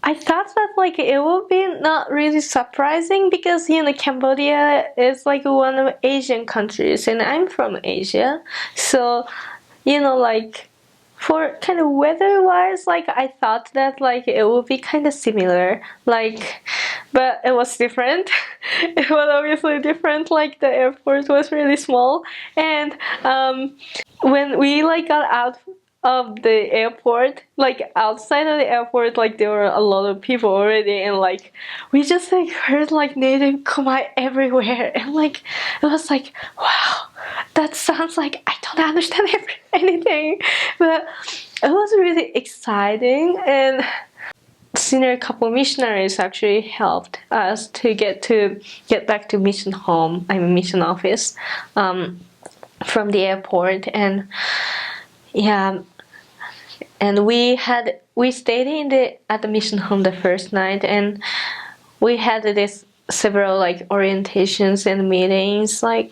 I thought that like it would be not really surprising because Cambodia is like one of Asian countries and I'm from Asia, so like for kind of weather wise, like I thought that like it would be kind of similar, like, but it was different. It was obviously different. Like the airport was really small, and when we like got out of the airport, like outside of the airport, like there were a lot of people already, and like we just like heard like native Khmer everywhere, and like it was like, wow, that sounds like I don't understand anything, but it was really exciting. And senior couple missionaries actually helped us to get back to mission home, I mean mission office, from the airport. And yeah, and we stayed at the mission home the first night, and we had this several like orientations and meetings, like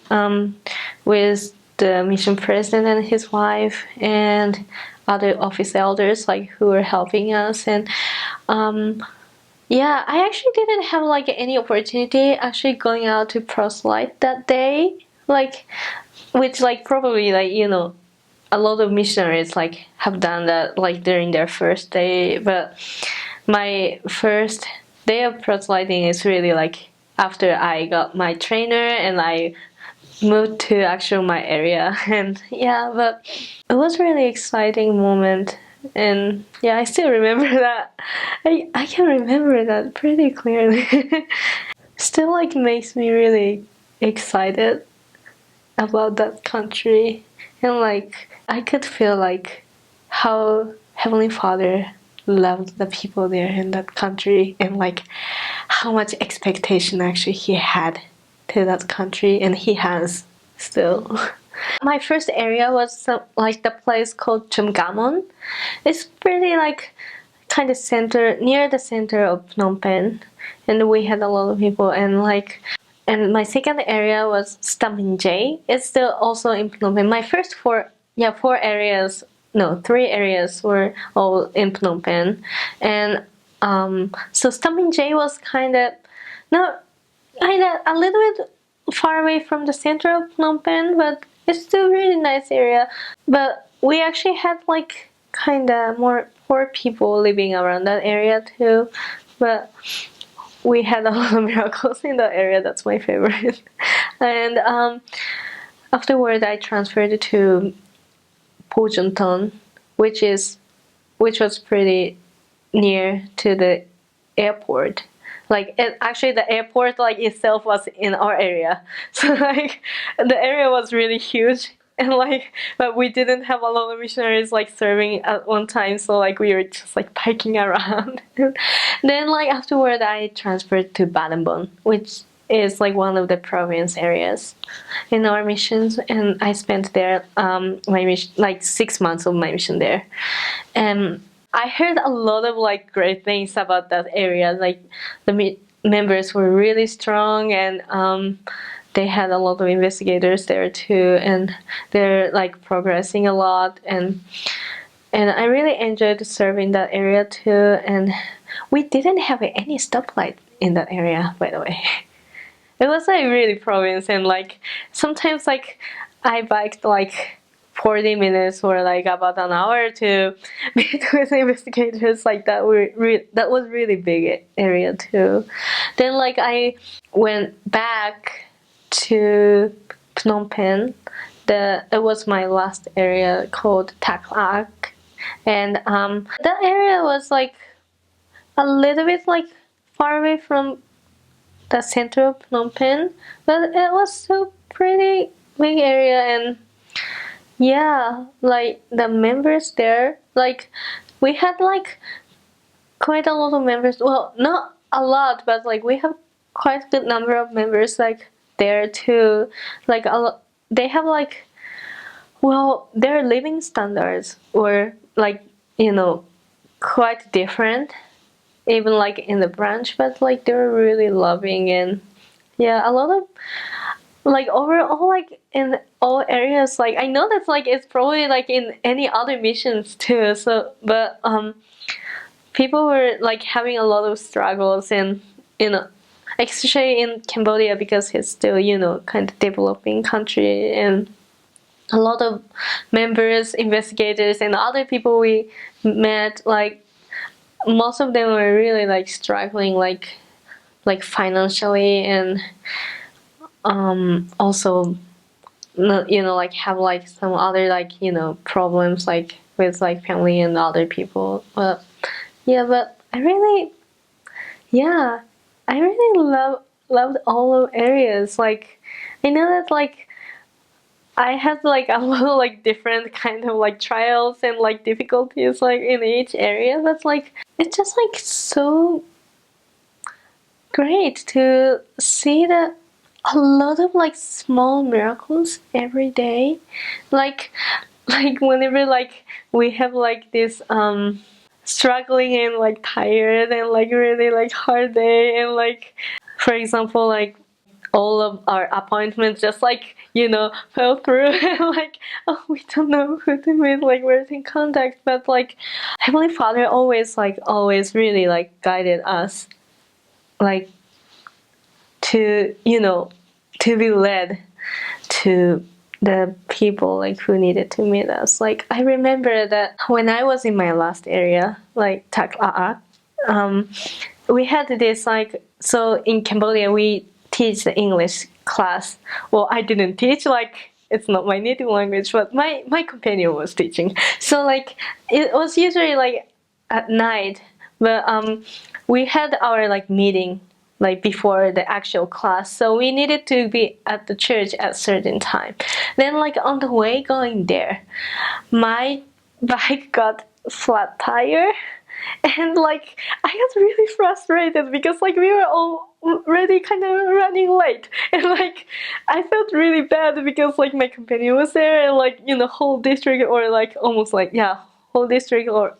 with the mission president and his wife and other office elders like who were helping us. And yeah, I actually didn't have like any opportunity actually going out to proselyte that day, like, which like probably like a lot of missionaries like have done that like during their first day, but my first day of proselyting is really like after I got my trainer and I moved to actual my area. And yeah, but it was really exciting moment. And yeah, I still remember that. I can remember that pretty clearly. Still like makes me really excited about that country. And like I could feel like how Heavenly Father loved the people there in that country, and like how much expectation actually he had to that country, and he has still. My first area was like the place called Chumgamon. It's pretty like kind of near the center of Phnom Penh, and we had a lot of people. And my second area was Staminjay. It's still also in Phnom Penh. My first four areas, no, three areas were all in Phnom Penh. And so Staminjay was kind of a little bit far away from the center of Phnom Penh, but it's still a really nice area. But we actually had like kind of more poor people living around that area too. But we had a lot of miracles in that area. That's my favorite. And afterward, I transferred to Pojunton, which was pretty near to the airport. Like actually, the airport like itself was in our area, so like the area was really huge. And like, but we didn't have a lot of missionaries like serving at one time, so like we were just like biking around. Then like afterward, I transferred to Battambon, which is like one of the province areas in our missions, and I spent there my mission, like 6 months of my mission there. And I heard a lot of like great things about that area. Like the members were really strong, and they had a lot of investigators there too, and they're like progressing a lot. And I really enjoyed serving that area too. And we didn't have any stoplight in that area, by the way. It was like really province, and like sometimes like I biked like 40 minutes or like about an hour to meet with investigators. Like that that was really big area too. Then like I went back to Phnom Penh. It was my last area called Taklak, and that area was like a little bit like far away from the center of Phnom Penh, but it was still pretty big area. And yeah, like the members there, like we had like quite a lot of members. Well, not a lot, but like we have quite a good number of members like there too. Like they have like, well, their living standards were like quite different, even like in the branch, but like they were really loving. And yeah, a lot of like overall, like in all areas, like I know that's like it's probably like in any other missions too, so but people were like having a lot of struggles, and you know, especially in Cambodia, because it's still, you know, kind of developing country, and a lot of members, investigators, and other people we met, like most of them were really like struggling, like financially, and also, you know, like have like some other, like, you know, problems like with like family and other people. But yeah, but yeah, I really loved all of areas. Like, I know that like I had like a lot of like different kind of like trials and like difficulties like in each area, but like it's just like so great to see that a lot of like small miracles every day. Like like whenever like we have like this struggling and like tired and like really like hard day, and like for example like all of our appointments just like, you know, fell through and like, oh, we don't know who to meet, like where's in contact, but like Heavenly Father always really like guided us, like to, you know, to be led to the people like who needed to meet us. Like I remember that when I was in my last area, like Takla'a, we had this like, so in Cambodia we teach the English class. Well, I didn't teach, like it's not my native language, but my companion was teaching. So like it was usually like at night, but we had our like meeting like before the actual class, so we needed to be at the church at a certain time. Then like on the way going there, my bike got flat tire, and like I got really frustrated because like we were already kind of running late, and like I felt really bad because like my companion was there, and like, you know, whole district, or like almost like, yeah, whole district or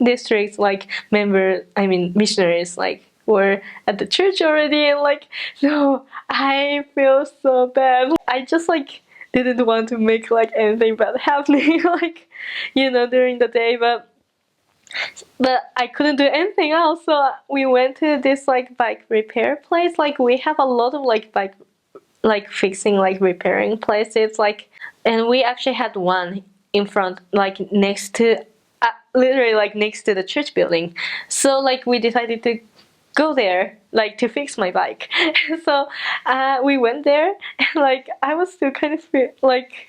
districts like member, I mean missionaries, like were at the church already, and like, no, I feel so bad. I just like didn't want to make like anything bad happening like, you know, during the day, but I couldn't do anything else, so we went to this like bike repair place. Like we have a lot of like bike like fixing, like repairing places, like, and we actually had one in front, like next to literally like next to the church building. So like we decided to go there like to fix my bike. So we went there, and like I was still kind of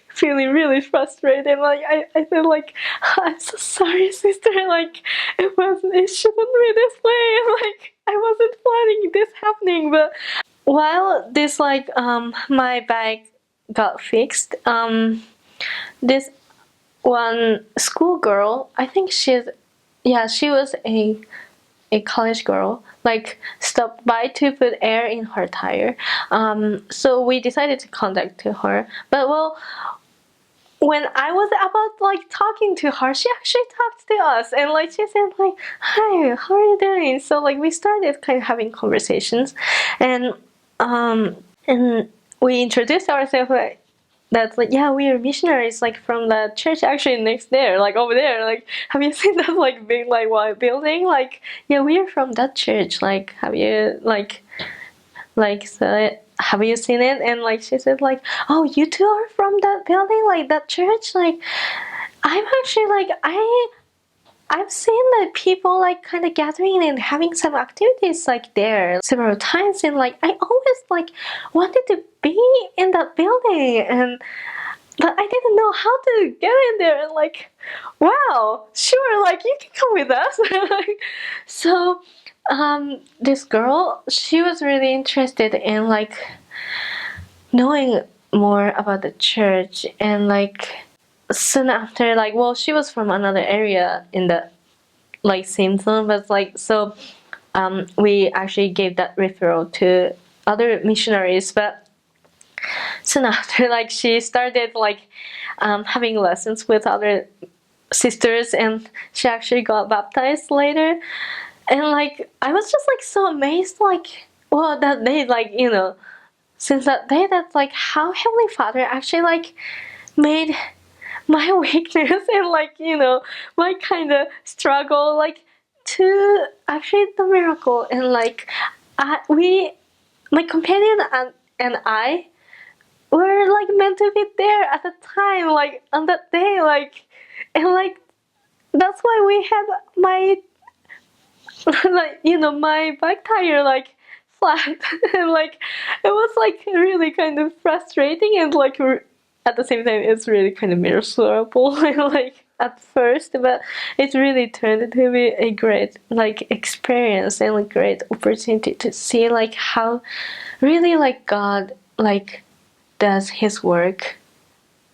feeling really frustrated. Like I felt like, I'm so sorry, sister, like it shouldn't be this way, like I wasn't planning this happening. But while this like my bike got fixed, this one schoolgirl, I think she was a college girl, like stopped by to put air in her tire. So we decided to contact to her. But well, when I was about like talking to her, she actually talked to us, and like she said like, "Hi, how are you doing?" So like we started kind of having conversations, and and we introduced ourselves like, that's like, yeah, we are missionaries like from the church actually next there, like over there, like have you seen that like big like white building, like yeah, we are from that church, like have you so have you seen it? And like she said like, oh, you two are from that building, like that church, like I'm actually like I've seen that people like kind of gathering and having some activities like there several times, and like I always like wanted to be in that building, and but I didn't know how to get in there, and like, wow, sure, like you can come with us. Like, so this girl, she was really interested in like knowing more about the church, and like soon after, like, well, she was from another area in the like same zone, but like, so we actually gave that referral to other missionaries. But soon after, like she started like having lessons with other sisters, and she actually got baptized later. And like I was just like so amazed, like, well, that day, like, you know, since that day, that's like how Heavenly Father actually like made my weakness and like, you know, my kind of struggle like to actually the miracle, and like my companion and I were like meant to be there at the time, like on that day, like, and like that's why we had my like my back tire like flat and like it was like really kind of frustrating, and like at the same time it's really kind of miserable like at first, but it really turned to be a great like experience and a great opportunity to see like how really like God like does his work.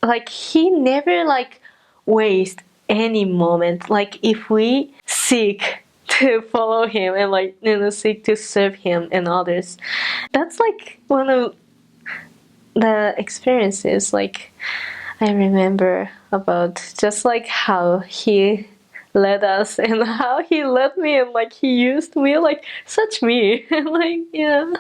Like he never like waste any moment, like if we seek to follow him and like seek to serve him and others. That's like one of the experiences like I remember about, just like how he led us and how he led me, and like he used me like such me and like yeah.